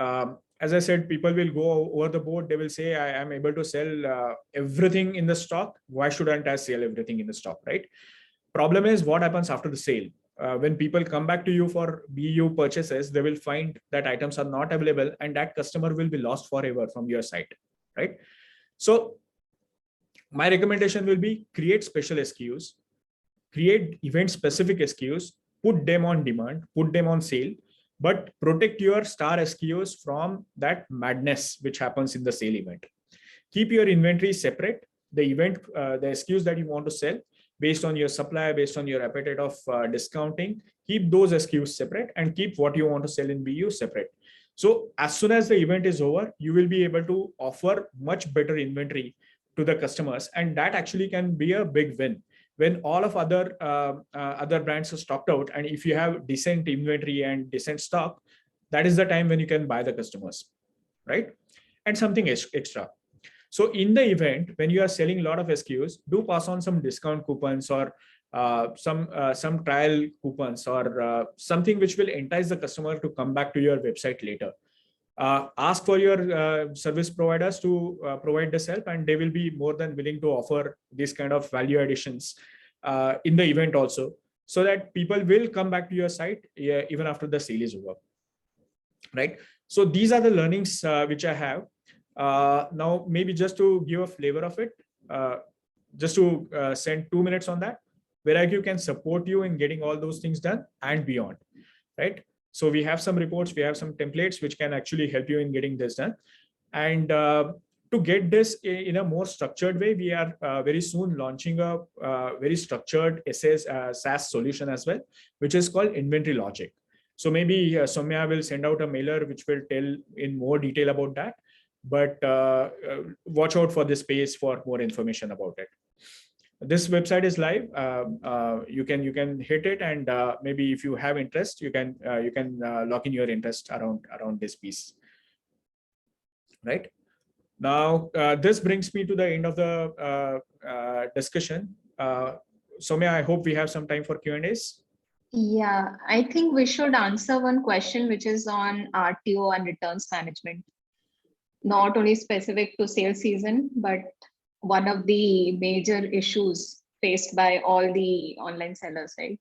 As I said, people will go over the board. They will say, I am able to sell everything in the stock. Why shouldn't I sell everything in the stock, right? Problem is what happens after the sale. When people come back to you for BU purchases, they will find that items are not available and that customer will be lost forever from your site, right? So my recommendation will be create special SKUs, create event-specific SKUs, put them on demand, put them on sale, but protect your star SKUs from that madness which happens in the sale event. Keep your inventory separate, the SKUs that you want to sell, based on your supply, based on your appetite of discounting, keep those SKUs separate and keep what you want to sell in BU separate. So as soon as the event is over, you will be able to offer much better inventory to the customers. And that actually can be a big win. When all of other brands are stocked out, and if you have decent inventory and decent stock, that is the time when you can buy the customers, right? And something extra. So in the event, when you are selling a lot of SKUs, do pass on some discount coupons or some trial coupons or something which will entice the customer to come back to your website later. Ask for your service providers to provide this help, and they will be more than willing to offer this kind of value additions in the event also, so that people will come back to your site even after the sale is over, right? So these are the learnings which I have. Now, maybe just to give a flavor of it, just to spend 2 minutes on that, WareIQ can support you in getting all those things done and beyond, right? So we have some reports, we have some templates which can actually help you in getting this done. And to get this in a more structured way, we are very soon launching a very structured SaaS solution as well, which is called Inventory Logic. So maybe Soumya will send out a mailer which will tell in more detail about that. But watch out for this space for more information about it. This website is live. You can hit it, and maybe if you have interest, you can log in your interest around this piece. Right now, this brings me to the end of the discussion. Soumya, I hope we have some time for Q&As. Yeah, I think we should answer one question, which is on RTO and returns management. Not only specific to sales season, but one of the major issues faced by all the online sellers, right?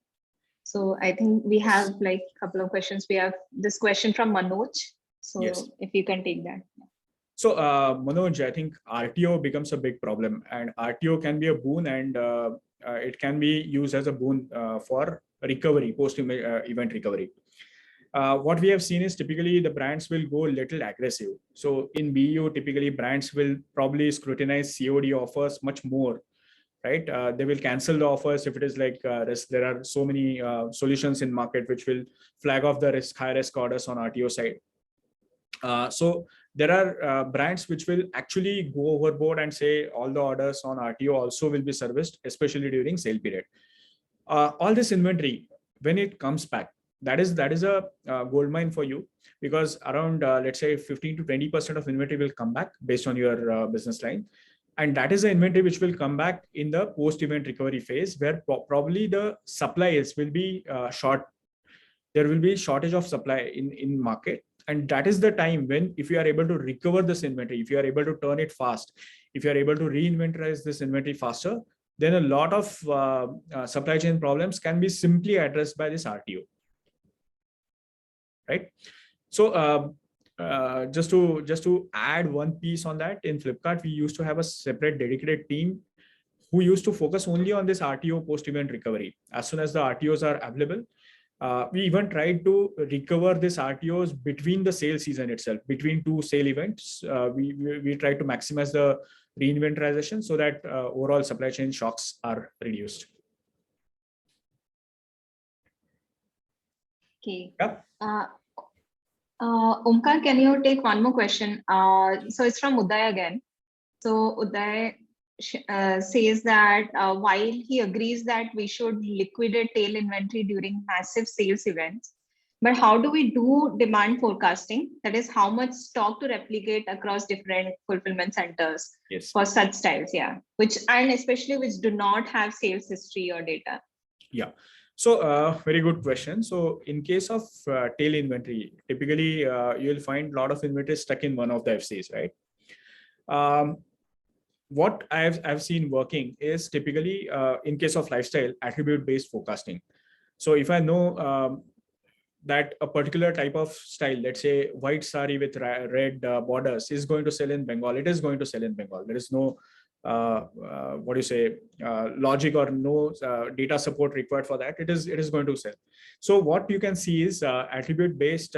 So I think we have like a couple of questions. We have this question from Manoj. So yes, if you can take that. So Manoj, I think RTO becomes a big problem, and RTO can be a boon, and it can be used as a boon for recovery, post-event recovery. What we have seen is typically the brands will go a little aggressive. So in BU, typically brands will probably scrutinize COD offers much more, right? They will cancel the offers if it is like risk. There are so many solutions in market which will flag off the high risk orders on RTO side. So there are brands which will actually go overboard and say all the orders on RTO also will be serviced, especially during sale period. All this inventory, when it comes back, that is a gold mine for you, because around let's say 15 to 20% of inventory will come back based on your business line, and that is the inventory which will come back in the post-event recovery phase, where probably the supplies will be short. There will be shortage of supply in market, and that is the time when, if you are able to recover this inventory, if you are able to turn it fast, if you are able to re-inventorize this inventory faster, then a lot of supply chain problems can be simply addressed by this RTO. Right. So just to add one piece on that, in Flipkart, we used to have a separate dedicated team who used to focus only on this RTO post-event recovery. As soon as the RTOs are available, we even tried to recover this RTOs between the sale season itself, between two sale events. We tried to maximize the reinventorization so that overall supply chain shocks are reduced. Okay. Yeah. Omkar, can you take one more question? So it's from Uday again. So Uday says that while he agrees that we should liquidate tail inventory during massive sales events, but how do we do demand forecasting? That is, how much stock to replicate across different fulfillment centers for such styles, and especially which do not have sales history or data. Yeah. So very good question. So in case of tail inventory, typically you'll find a lot of inventory stuck in one of the FCs, right? What I've seen working is typically in case of lifestyle, attribute-based forecasting. So if I know that a particular type of style, let's say white sari with red borders, is going to sell in Bengal, it is going to sell in Bengal. There is no logic or no data support required for that. It is going to sell. So what you can see is attribute-based,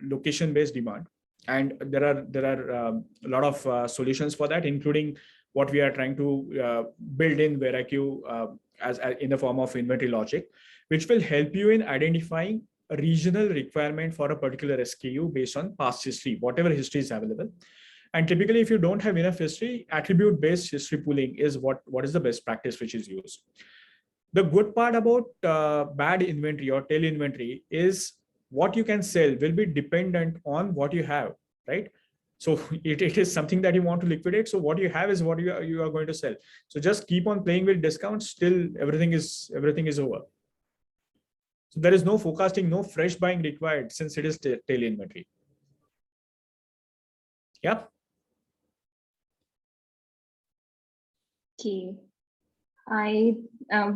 location-based demand, and there are a lot of solutions for that, including what we are trying to build in WareIQ as in the form of inventory logic, which will help you in identifying a regional requirement for a particular SKU based on past history, whatever history is available. And typically, if you don't have enough history, attribute-based history pooling is what is the best practice which is used. The good part about bad inventory or tail inventory is what you can sell will be dependent on what you have, right? So it is something that you want to liquidate. So what you have is what you are going to sell. So just keep on playing with discounts till everything is over. So there is no forecasting, no fresh buying required since it is tail inventory. Yeah. Okay.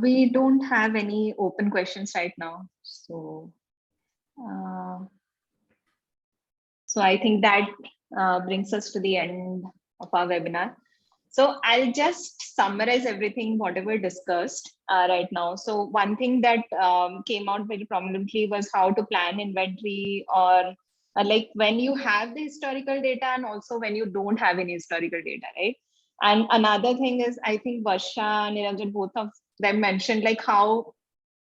We don't have any open questions right now. So I think that brings us to the end of our webinar. So I'll just summarize everything, whatever we discussed right now. So one thing that came out very prominently was how to plan inventory, or like when you have the historical data and also when you don't have any historical data, right? And another thing is, I think Varsha, Niranjan, both of them mentioned like how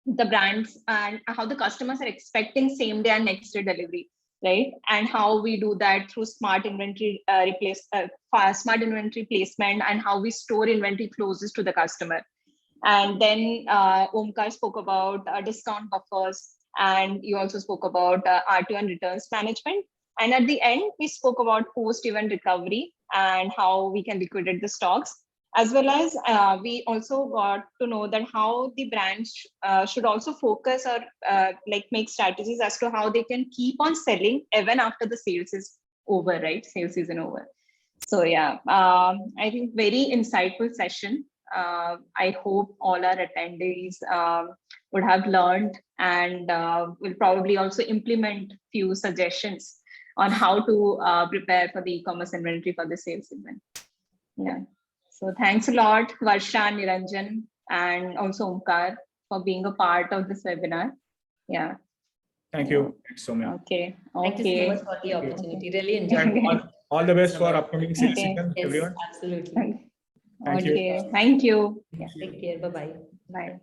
the brands and how the customers are expecting same day and next day delivery, right? And how we do that through smart inventory smart inventory placement, and how we store inventory closest to the customer. And then Omkar spoke about discount buffers, and you also spoke about R2 and returns management. And at the end, we spoke about post-event recovery and how we can liquidate the stocks, as well as we also got to know that how the brands should also focus or like make strategies as to how they can keep on selling even after the sales is over, right? Sales season over. So yeah, I think very insightful session. I hope all our attendees would have learned and will probably also implement few suggestions on how to prepare for the e-commerce inventory for the sales event. Yeah. So thanks a lot, Varsha, Niranjan, and also Omkar for being a part of this webinar. Yeah. Thank you. Thanks, Soumya. Okay. Thank you so much for the opportunity. Really enjoyed it. All the best for upcoming sales season, Yes, everyone. absolutely. Thank you. Okay. Thank you. Yeah, take care. Bye-bye. Bye.